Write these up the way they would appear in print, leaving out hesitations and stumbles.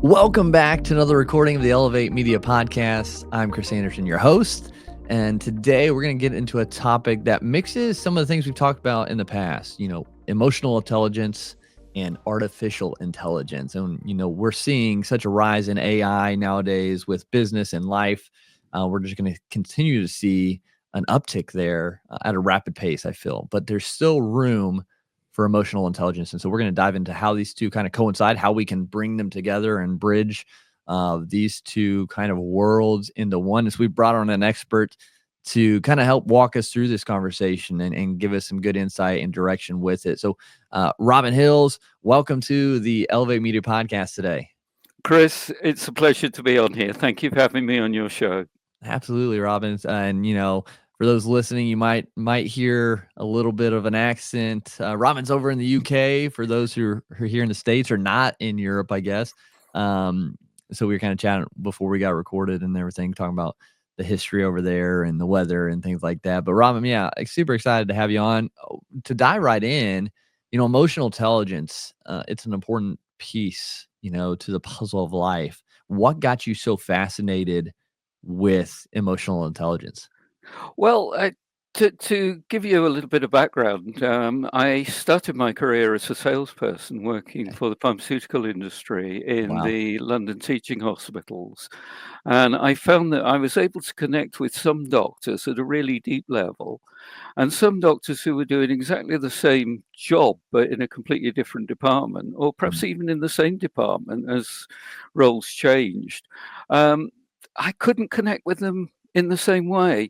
Welcome back to another recording of the Elevate Media Podcast. I'm Chris Anderson, your host. And today we're going to get into a topic that mixes some of the things we've talked about in the past, emotional intelligence and artificial intelligence. And, we're seeing such a rise in AI nowadays with business and life. We're just going to continue to see an uptick there at a rapid pace, I feel. But there's still room for emotional intelligence. And so we're going to dive into how these two kind of coincide, how we can bring them together and bridge these two kind of worlds into one. As we brought on an expert to kind of help walk us through this conversation and give us some good insight and direction with it. So, Robin Hills, welcome to the Elevate Media Podcast today. Chris, it's a pleasure to be on here. Thank you for having me on your show. Absolutely, Robin. And for those listening, you might hear a little bit of an accent. Robin's over in the UK. For those who are here in the States or not in Europe, I guess. So we were kind of chatting before we got recorded and everything, talking about the history over there and the weather and things like that. But Robin, yeah, super excited to have you on. To dive right in. Emotional intelligence. It's an important piece, to the puzzle of life. What got you so fascinated with emotional intelligence? Well, to give you a little bit of background, I started my career as a salesperson working Okay. for the pharmaceutical industry in Wow. the London teaching hospitals. And I found that I was able to connect with some doctors at a really deep level, and some doctors who were doing exactly the same job, but in a completely different department, or perhaps Mm. even in the same department as roles changed. Um, I couldn't connect with them in the same way,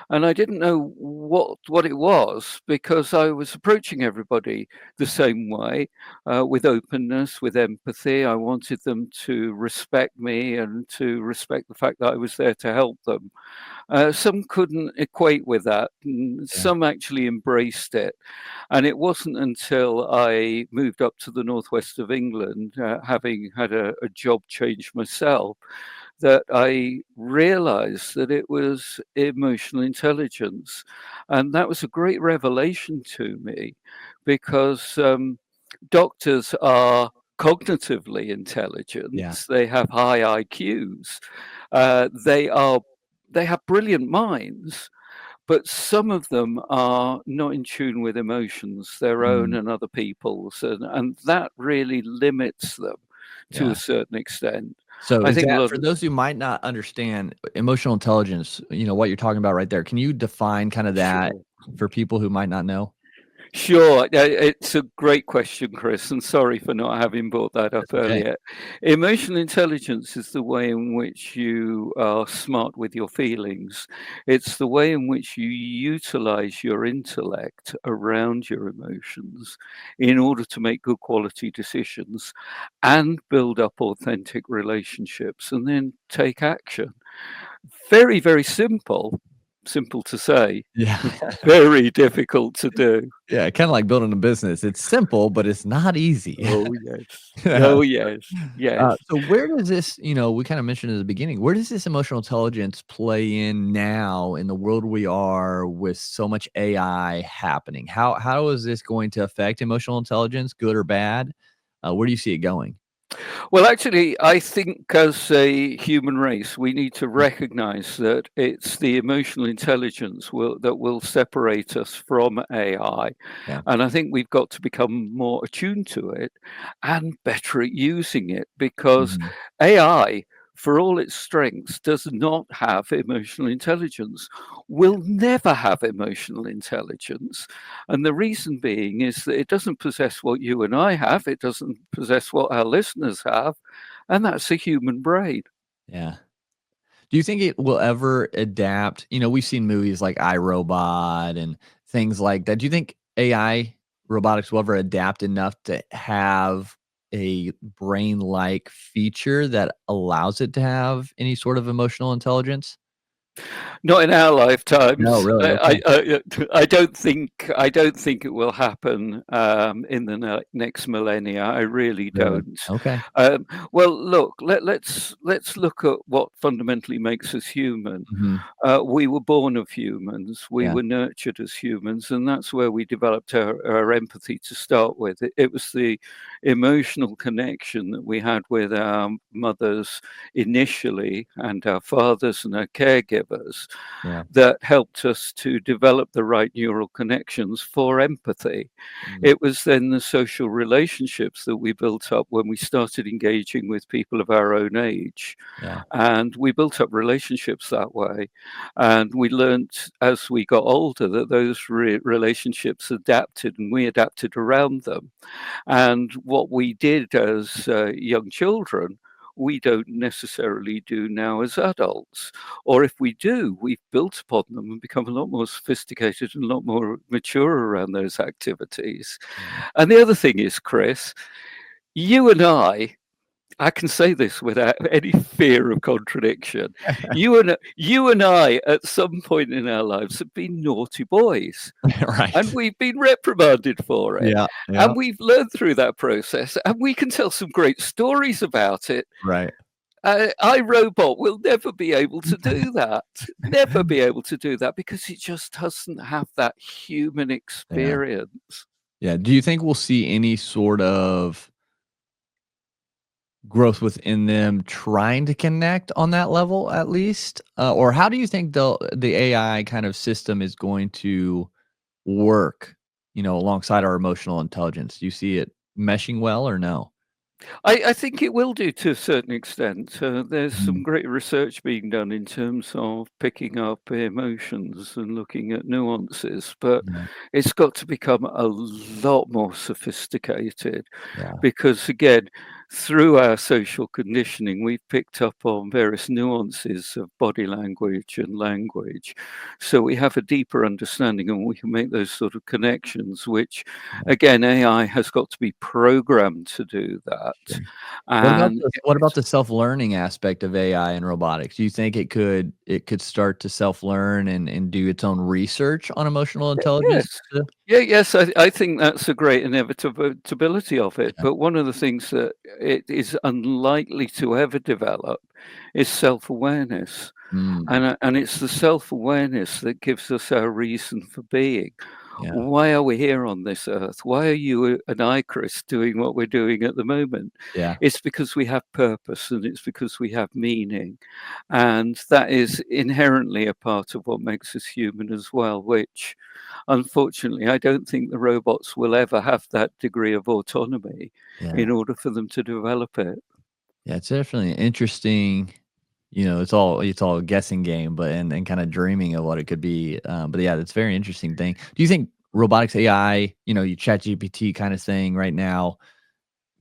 and I didn't know what it was because I was approaching everybody the same way, with openness, with empathy. I wanted them to respect me and to respect the fact that I was there to help them. Some couldn't equate with that, and Yeah. some actually embraced it. And it wasn't until I moved up to the northwest of England, having had a job change myself, that I realized that it was emotional intelligence. And that was a great revelation to me because doctors are cognitively Yeah. intelligent, they have high IQs, they have brilliant minds, but some of them are not in tune with emotions, their own Mm. and other people's, and that really limits them to a Yeah. certain extent. So I is think a that lot for of those who might not understand emotional intelligence, what you're talking about right there, can you define kind of that Sure. for people who might not know? Sure. It's a great question, Chris, and sorry for not having brought that up That's okay. earlier. Emotional intelligence is the way in which you are smart with your feelings. It's the way in which you utilize your intellect around your emotions in order to make good quality decisions and build up authentic relationships and then take action. Very, very simple. Simple to say, Yeah. very difficult to do. Yeah, kinda like building a business. It's simple, but it's not easy. Oh, yes. Yeah. Oh, yes. Yes. So where does this, we kinda mentioned at the beginning, where does this emotional intelligence play in now in the world we are with so much AI happening? How is this going to affect emotional intelligence, good or bad? Where do you see it going? Well, actually, I think as a human race, we need to recognize that it's the emotional intelligence that will separate us from AI. Yeah. And I think we've got to become more attuned to it and better at using it because Mhm. AI, for all its strengths, does not have emotional intelligence, will never have emotional intelligence. And the reason being is that it doesn't possess what you and I have, it doesn't possess what our listeners have, and that's a human brain. Yeah. Do you think it will ever adapt? We've seen movies like iRobot and things like that. Do you think AI robotics will ever adapt enough to have a brain-like feature that allows it to have any sort of emotional intelligence? Not in our No, lifetimes. really? Okay. I don't think it will happen in the next millennia. I really Really? don't. Okay. Um, well, look, let's look at what fundamentally makes us human. Mhm. We were born of humans. We Yeah, were nurtured as humans, and that's where we developed our empathy to start with. It was the emotional connection that we had with our mothers initially, and our fathers and our caregivers, yeah. that helped us to develop the right neural connections for empathy. Mm, It was then the social relationships that we built up when we started engaging with people of our own age. yeah, And we built up relationships that way. And we learnt as we got older that those relationships adapted and we adapted around them. And what we did as young children, we don't necessarily do now as adults. Or if we do, we've built upon them and become a lot more sophisticated and a lot more mature around those activities. yeah. And the other thing is, Chris, you and I can say this without any fear of contradiction. You and I, at some point in our lives, have been naughty boys. And Right. we've been reprimanded for it. Yeah, yeah, And we've learned through that process, and we can tell some great stories about it. right. iRobot will never be able to do that. Never be able to do that because it just doesn't have that human Yeah, experience. yeah. Do you think we'll see any sort of growth within them trying to connect on that level at least? Or how do you think the AI kind of system is going to work, alongside our emotional intelligence? Do you see it meshing well or no? I think it will do to a certain extent. There's some Mhm. great research being done in terms of picking up emotions and looking at nuances, but Yeah, it's got to become a lot more sophisticated yeah, because, again, through our social conditioning, we've picked up on various nuances of body language and language. So we have a deeper understanding and we can make those sort of connections, which yeah, again, AI has got to be programmed to do that. sure. And What about the self-learning aspect of AI and robotics? Do you think it could start to self-learn and do its own research on emotional intelligence? yes, yes, I think that's a great inevitability of it. Yeah. But one of the things that it is unlikely to ever develop is self-awareness. Mm, And it's the self-awareness that gives us our reason for being. yeah, Why are we here on this earth? Why are you and I, Chris, doing what we're doing at the moment? yeah, It's because we have purpose and it's because we have meaning. And that is inherently a part of what makes us human as well, which unfortunately I don't think the robots will ever have that degree of autonomy yeah. in order for them to develop it. Yeah, it's definitely interesting. It's all a guessing game, but and kind of dreaming of what it could be. But yeah, it's a very interesting thing. Do you think robotics AI, you chat GPT kind of thing right now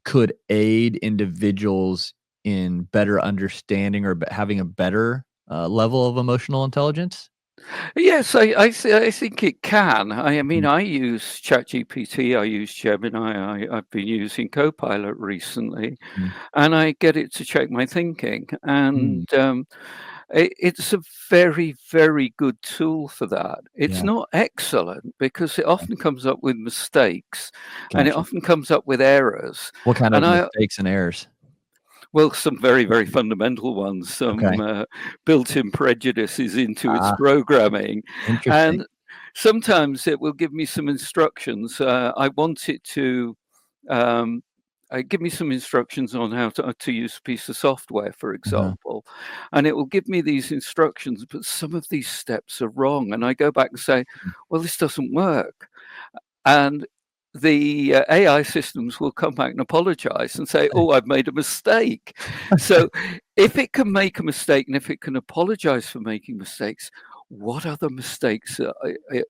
could aid individuals in better understanding or having a better level of emotional intelligence? Yes, I think it can. I mean, Mhm. I use ChatGPT, I use Gemini, I've been using Copilot recently, Mm. and I get it to check my thinking. And Mm. it's a very, very good tool for that. It's Yeah, not excellent because it often comes up with mistakes and it gotcha. often comes up with errors. What kind And of I, mistakes and errors? well, some very, very fundamental ones, Okay. some built-in prejudices into its Ah, programming, interesting. and sometimes it will give me some instructions. I want it to um, give me some instructions on how to use a piece of software, for Uh-huh. example, and it will give me these instructions, but some of these steps are wrong, and I go back and say, Mm. "Well, this doesn't work." And the AI systems will come back and apologize and say, "Oh, I've made a mistake." So if it can make a mistake and if it can apologize for making mistakes, what other mistakes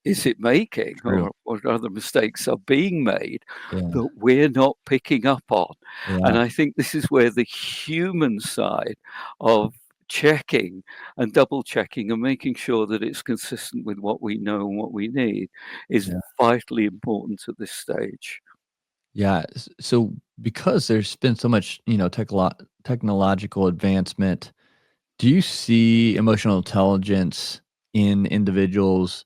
is it making, True. or what other mistakes are being made Yeah, that we're not picking up on? And yeah. I think this is where the human side of checking and double checking and making sure that it's consistent with what we know and what we need is Yeah. vitally important at this stage. Yeah, so because there's been so much, technological advancement, Do you see emotional intelligence in individuals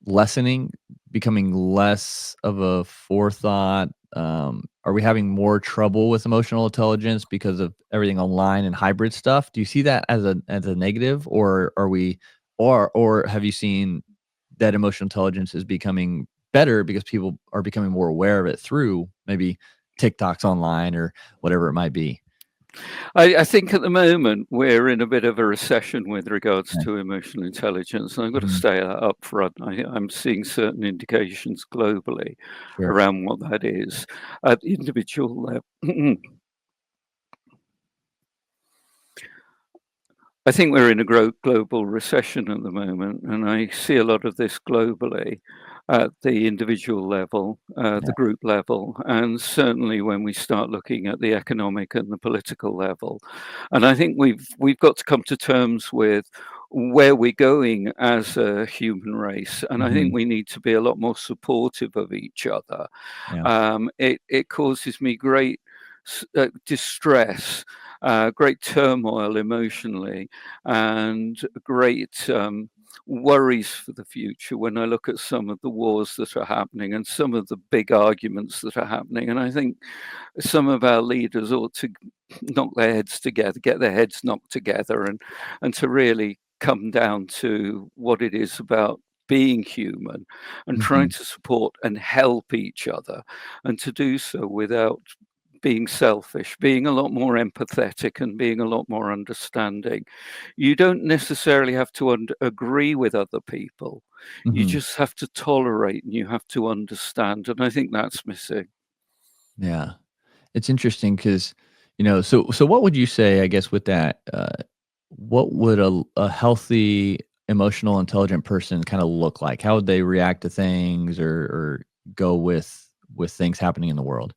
lessening, becoming less of a forethought? Are we having more trouble with emotional intelligence because of everything online and hybrid stuff? Do you see that as a negative, or are we, or have you seen that emotional intelligence is becoming better because people are becoming more aware of it through maybe TikToks online or whatever it might be? I think at the moment we're in a bit of a recession with regards Yeah. to emotional intelligence, and I've got to Mhm. say that up front. I'm seeing certain indications globally Sure. around what that is at the individual level. I think we're in a global recession at the moment, and I see a lot of this globally at the individual level, Yeah. the group level, and certainly when we start looking at the economic and the political level. And I think we've got to come to terms with where we're going as a human race, and I think Mhm. we need to be a lot more supportive of each other. Yeah. It causes me great distress, great turmoil emotionally, and great worries for the future when I look at some of the wars that are happening and some of the big arguments that are happening. And I think some of our leaders ought to knock their heads together, get their heads knocked together, and to really come down to what it is about being human and trying Mhm. to support and help each other, and to do so without being selfish, being a lot more empathetic and being a lot more understanding. You don't necessarily have to agree with other people. You Mhm. just have to tolerate and you have to understand. And I think that's missing. Yeah. It's interesting because, so what would you say, I guess, with that, what would a healthy, emotional, intelligent person kinda look like? How would they react to things or go with things happening in the world?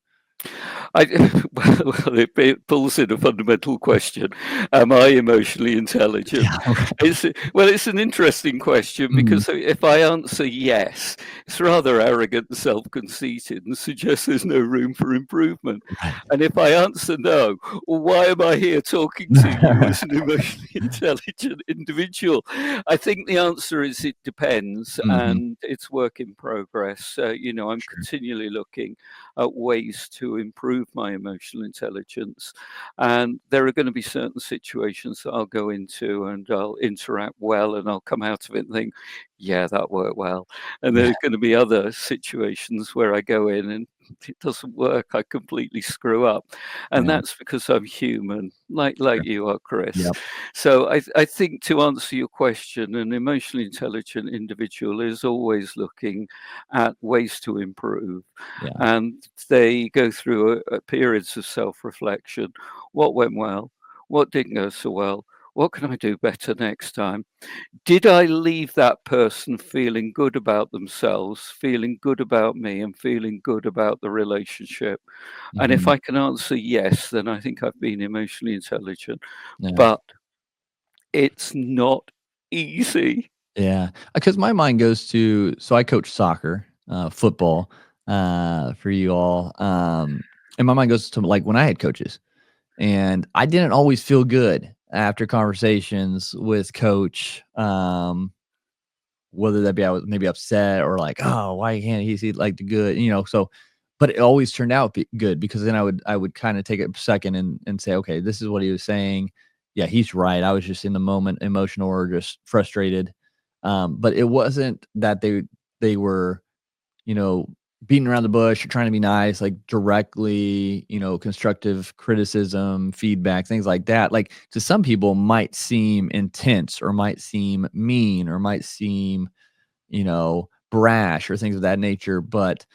I well, it pulls in a fundamental question. Am I emotionally intelligent? Yeah, okay. It's an interesting question Mhm. because if I answer yes, it's rather arrogant and self-conceited and suggests there's no room for improvement. Right. And if I answer no, well, why am I here talking to you as an emotionally intelligent individual? I think the answer is it depends, Mhm. and it's work in progress. I'm Sure. continually looking at ways to improve my emotional intelligence. And there are going to be certain situations that I'll go into and I'll interact well and I'll come out of it and think, yeah, that worked well. And Yeah, there are going to be other situations where I go in and it doesn't work. I completely screw up. And yeah, that's because I'm human, like sure. you are, Chris. Yep. So I think to answer your question, an emotionally intelligent individual is always looking at ways to improve, Yeah. and they go through periods of self-reflection. What went well? What didn't go so well? What can I do better next time? Did I leave that person feeling good about themselves, feeling good about me, and feeling good about the relationship? And if Mhm. I can answer yes, then I think I've been emotionally intelligent. Yeah. But it's not easy. Yeah, because my mind goes to, so I coach soccer, football, for you all, and my mind goes to, like, when I had coaches, and I didn't always feel good after conversations with coach, whether that be I was maybe upset or like, "Oh, why can't he see, like, the good?" So but it always turned out good because then I would kinda take a second and say, "Okay, this is what he was saying. Yeah, he's right. I was just in the moment emotional or just frustrated." But it wasn't that they were, you know, beating around the bush or trying to be nice, like, directly, constructive criticism, feedback, things like that. Like, to some people might seem intense or might seem mean or might seem, brash or things of that nature. But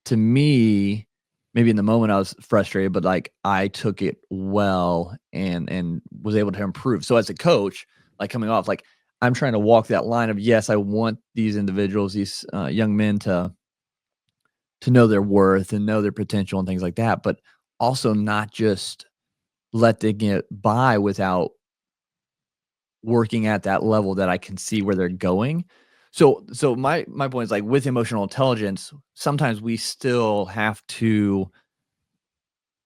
to me, maybe in the moment I was frustrated, but like I took it well and was able to improve. So as a coach, like coming off, like I'm trying to walk that line of yes, I want these individuals, these young men to know their worth and know their potential and things like that, but also not just let them get by without working at that level that I can see where they're going. So my point is, like, with emotional intelligence, sometimes we still have to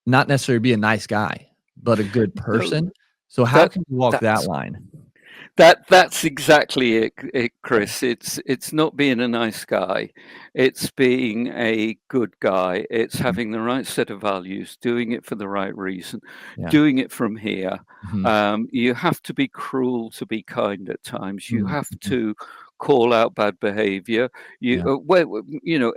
not necessarily be a nice guy, but a good No, person. So how That can you walk that that's line? that's exactly it, Chris. It's not being a nice guy. It's being a good guy. It's Mhm. having the right set of values, doing it for the right reason, Yeah. doing it from here. Mhm. You have to be cruel to be kind at times. You Mm, have mhm. to call out bad behavior. Yeah.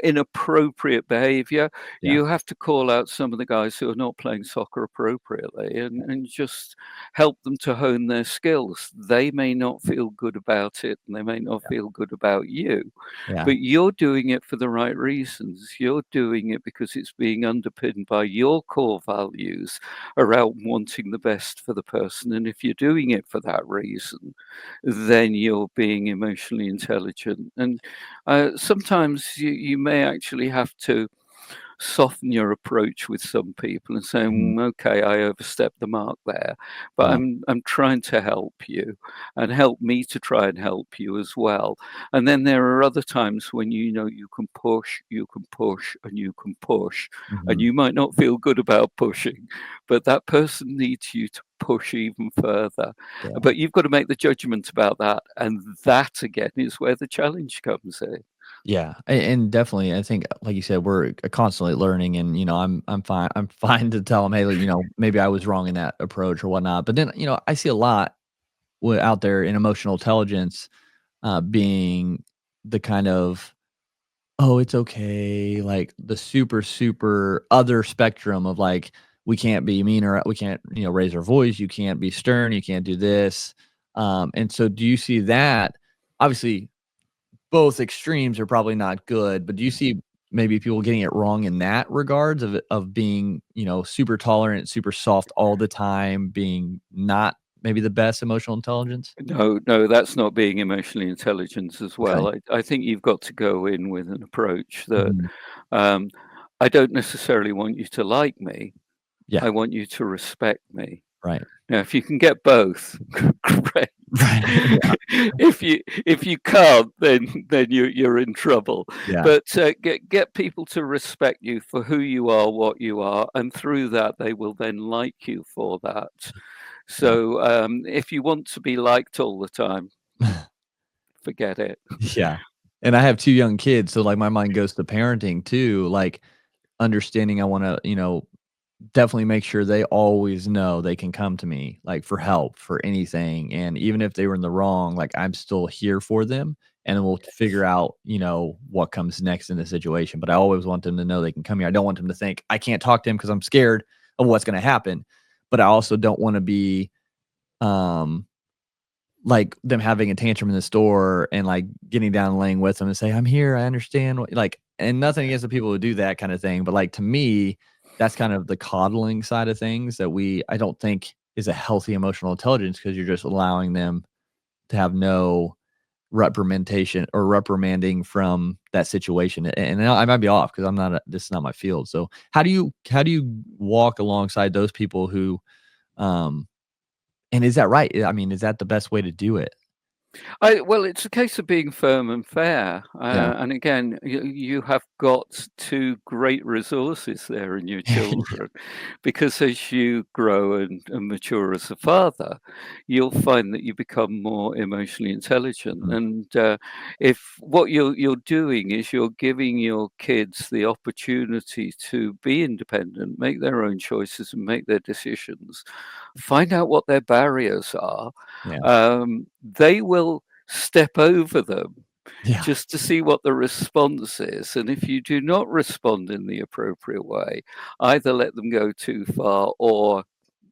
Inappropriate behavior. Yeah. You have to call out some of the guys who are not playing soccer appropriately, and just help them to hone their skills. They may not feel good about it and they may not feel good about you, Yeah. but you're doing it for the right reasons. You're doing it because it's being underpinned by your core values around wanting the best for the person. And if you're doing it for that reason, then you're being emotionally intelligent. And sometimes you may actually have to soften your approach with some people and say, Mhm. okay, I overstepped the mark there, but Yeah. I'm trying to help you and help me to try and help you as well. And then there are other times when you can push, and you can push, and Mhm. you might not feel good about pushing, but that person needs you to push even further. Yeah. But you've got to make the judgment about that, and that again is where the challenge comes in. Yeah, and definitely, I think, like you said, we're constantly learning, and I'm fine. I'm fine to tell them, hey, like, maybe I was wrong in that approach or whatnot. But then, I see a lot out there in emotional intelligence, being the kind of, oh, it's okay, like the super, super other spectrum of like, we can't be mean, or we can't, raise our voice. You can't be stern. You can't do this. And so, do you see that? Obviously, both extremes are probably not good, but do you see maybe people getting it wrong in that regards of being, super tolerant, super soft all the time, being not maybe the best emotional intelligence? No, no, that's not being emotionally intelligent as Okay. well. I think you've got to go in with an approach that Mhm. um, I don't necessarily want you to like me. Yeah. I want you to respect me. Right. Now, if you can get both, great. Right. If you can't, then you're in trouble. Yeah. But get people to respect you for who you are, what you are, and through that they will then like you for that. Yeah. So if you want to be liked all the time, forget it. Yeah. And I have 2 young kids, so, like, my mind goes to parenting too, like, understanding I wanna, definitely make sure they always know they can come to me, like, for help, for anything, and even if they were in the wrong, like, I'm still here for them, and we'll figure out, what comes next in the situation, but I always want them to know they can come here. I don't want them to think, "I can't talk to him because 'cause I'm scared of what's gonna happen," but I also don't wanna be, um like, them having a tantrum in the store and, like, getting down and laying with them and say, "I'm here, I understand what," like, and nothing against the people who do that kinda thing, but, like, to me, that's kind of the coddling side of things that I don't think is a healthy emotional intelligence, because 'cause you're just allowing them to have no reprimandation or reprimanding from that situation, and I might be off because 'cause I'm not a this is not my field, so how do you walk alongside those people who, um and is that right? I mean, is that the best way to do it? Well, it's a case of being firm and fair. Yeah. And again, you have got two great resources there in your children, because as you grow and mature as a father, you'll find that you become more emotionally intelligent. Mhm. And if what you're doing is you're giving your kids the opportunity to be independent, make their own choices, and make their decisions, find out what their barriers are. Yeah. They will step over them Yeah. just to see what the response is. And if you do not respond in the appropriate way, either let them go too far or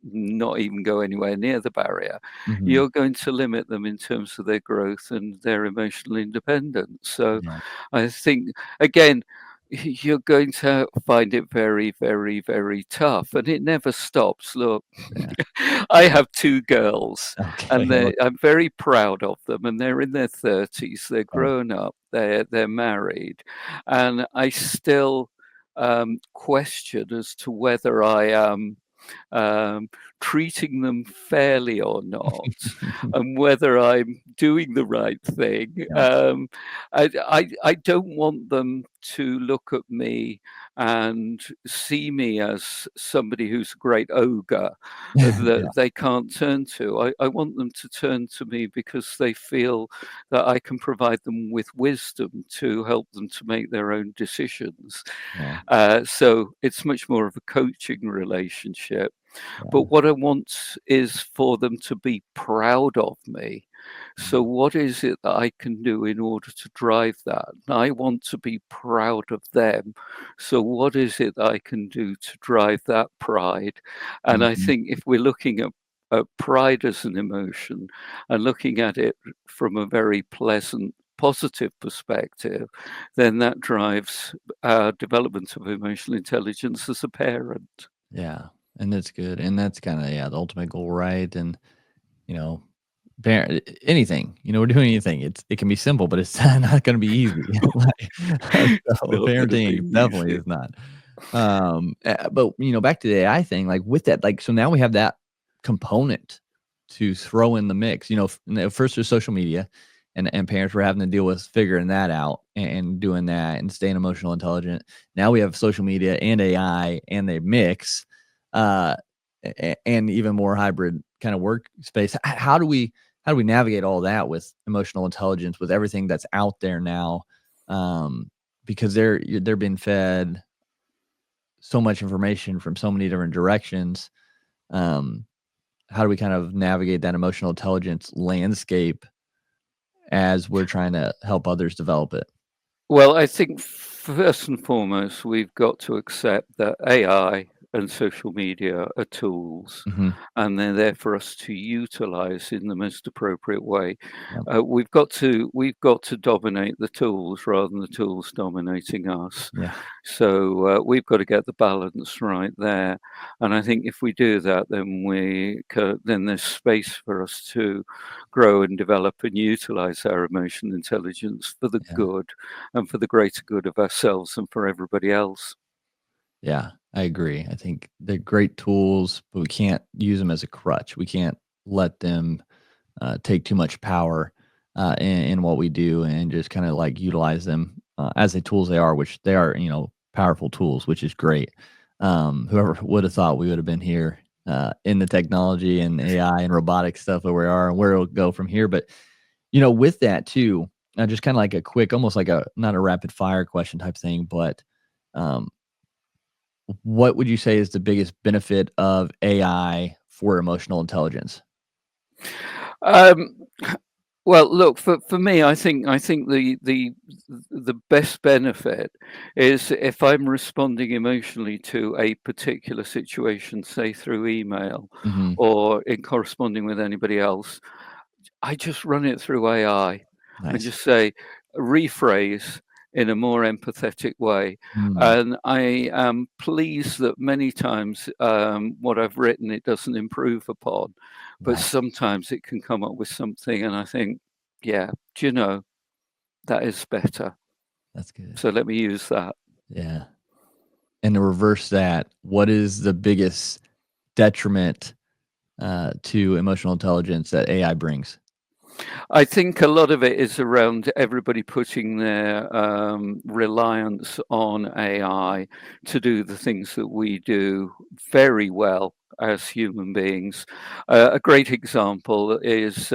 not even go anywhere near the barrier, Mhm. you're going to limit them in terms of their growth and their emotional independence. So Yeah. I think, again, you're going to find it very, very, very tough, and it never stops. Look, Yeah. I have two girls, Okay. and I'm very proud of them, and they're in their 30s. They're Okay. grown up. They're married, and I still question as to whether I am um, treating them fairly or not, and whether I'm doing the right thing. Yeah. I don't want them to look at me and see me as somebody who's a great ogre Yeah. that they can't turn to. I want them to turn to me because they feel that I can provide them with wisdom to help them to make their own decisions. Yeah. So it's much more of a coaching relationship. But Yeah. what I want is for them to be proud of me. So, Mhm. what is it that I can do in order to drive that? And I want to be proud of them. So, what is it that I can do to drive that pride? And I Mhm. think if we're looking at pride as an emotion and looking at it from a very pleasant, positive perspective, then that drives our development of emotional intelligence as a parent. Yeah, and that's good, and that's kinda, yeah, the ultimate goal, right? And, you know, anything, we're doing anything, it can be simple, but it's not gonna be easy, like, It's so not going to be parenting definitely easy. is not. But, back to the AI thing, like, with that, like, so now we have that component to throw in the mix, first there's social media, and parents were having to deal with figuring that out and doing that and staying emotional intelligent. Now we have social media and AI, and they mix, uh, and even more hybrid kind of workspace. How do we navigate all that with emotional intelligence, with everything that's out there now? Um, because they're being fed so much information from so many different directions. Um, how do we kind of navigate that emotional intelligence landscape as we're trying to help others develop it? Well, I think first and foremost, we've got to accept that AI and social media are tools, Mhm. and they're there for us to utilize in the most appropriate way. Yep. We've got to dominate the tools rather than the tools dominating us. Yeah. So we've got to get the balance right there. And I think if we do that, then there's space for us to grow and develop and utilize our emotional intelligence for the Yeah. good and for the greater good of ourselves and for everybody else. Yeah, I agree. I think they're great tools, but we can't use them as a crutch. We can't let them take too much power in what we do, and just kind of like utilize them as the tools they are, which they are, powerful tools, which is great. Whoever would have thought we would have been here in the technology and AI and robotic stuff where we are and where it'll go from here. But, with that too, just kind of like a quick, almost like a, not a rapid fire question type thing, but um, what would you say is the biggest benefit of AI for emotional intelligence? Um, well, look, for me, I think the best benefit is if I'm responding emotionally to a particular situation, say through email Hmm. or in corresponding with anybody else, I just run it through AI and Nice. just say, rephrase in a more empathetic way. Mm, And I am pleased that many times what I've written it doesn't improve upon, but nice. sometimes it can come up with something, and I think, yeah, do you know, that is better. That's good. So let me use that. Yeah. And to reverse that, what is the biggest detriment to emotional intelligence that AI brings? I think a lot of it is around everybody putting their reliance on AI to do the things that we do very well as human beings. A great example is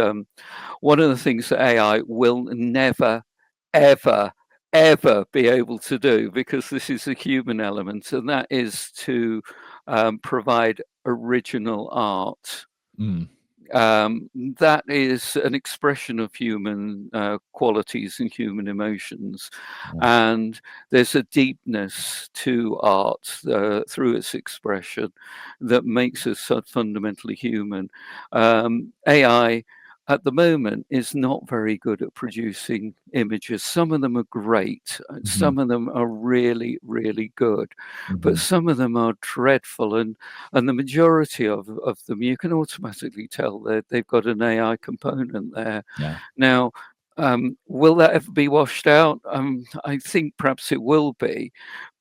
one of the things that AI will never, ever, ever be able to do, because this is a human element, and that is to provide original art. Mm, That is an expression of human qualities and human emotions. yeah. And there's a deepness to art through its expression that makes us so fundamentally human. AI at the moment is not very good at producing images. Some of them are great, Hmm. some of them are really, really good, but Hmm. some of them are dreadful. And the majority of them, you can automatically tell that they've got an AI component there. Yeah. Now, will that ever be washed out? I think perhaps it will be,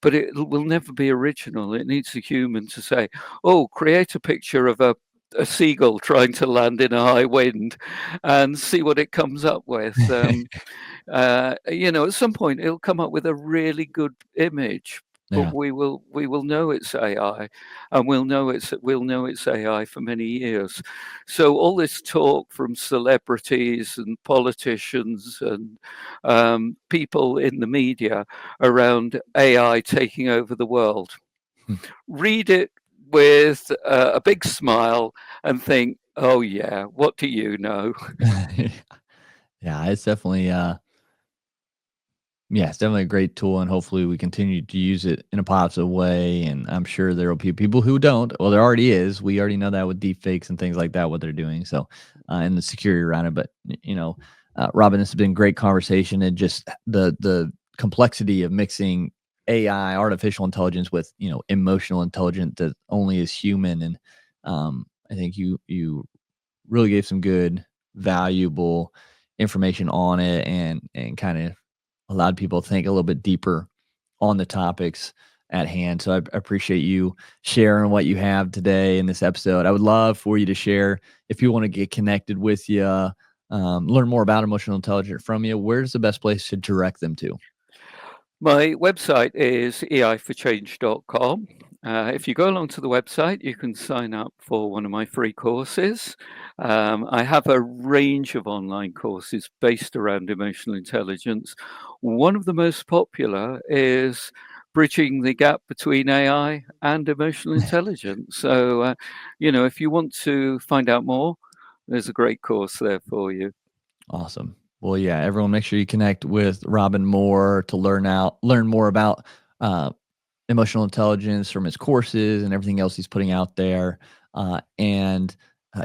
but it will never be original. It needs a human to say, "Oh, create a picture of a seagull trying to land in a high wind and see what it comes up with. At some point it'll come up with a really good image, but Yeah. we will know it's AI, and we'll know it's AI for many years. So all this talk from celebrities and politicians and people in the media around AI taking over the world, read it with a big smile and think, oh yeah, what do you know? Yeah, it's definitely yeah, it's definitely a great tool, and hopefully we continue to use it in a positive way. And I'm sure there will be people who don't. Well, there already is. We already know that with deep fakes and things like that, what they're doing. So, and the security around it. But Robin, this has been great conversation, and just the complexity of mixing AI, artificial intelligence, with emotional intelligence that only is human. And I think you really gave some good, valuable information on it, and kind of allowed people to think a little bit deeper on the topics at hand. So I appreciate you sharing what you have today in this episode. I would love for you to share, if you want to get connected with you, learn more about emotional intelligence from you. Where's the best place to direct them to? My website is eiforchange.com. If you go along to the website, you can sign up for one of my free courses. I have a range of online courses based around emotional intelligence. One of the most popular is bridging the gap between AI and emotional intelligence. So, if you want to find out more, there's a great course there for you. Awesome. Well, yeah, everyone, make sure you connect with Robin Moore to learn more about uh, emotional intelligence from his courses and everything else he's putting out there. And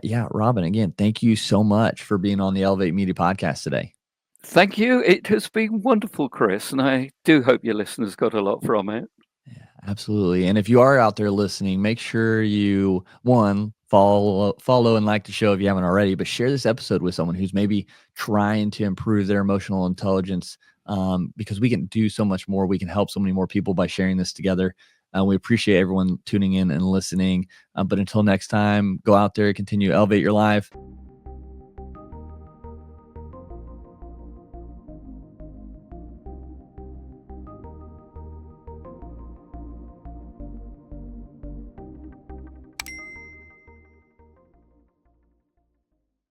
yeah, Robin, again, thank you so much for being on the Elevate Media podcast today. Thank you. It has been wonderful, Chris, and I do hope your listeners got a lot from it. Yeah, absolutely. And if you are out there listening, make sure you follow and like the show if you haven't already, but share this episode with someone who's maybe trying to improve their emotional intelligence, because we can do so much more. We can help so many more people by sharing this together. We appreciate everyone tuning in and listening. But until next time, go out there, continue to elevate your life.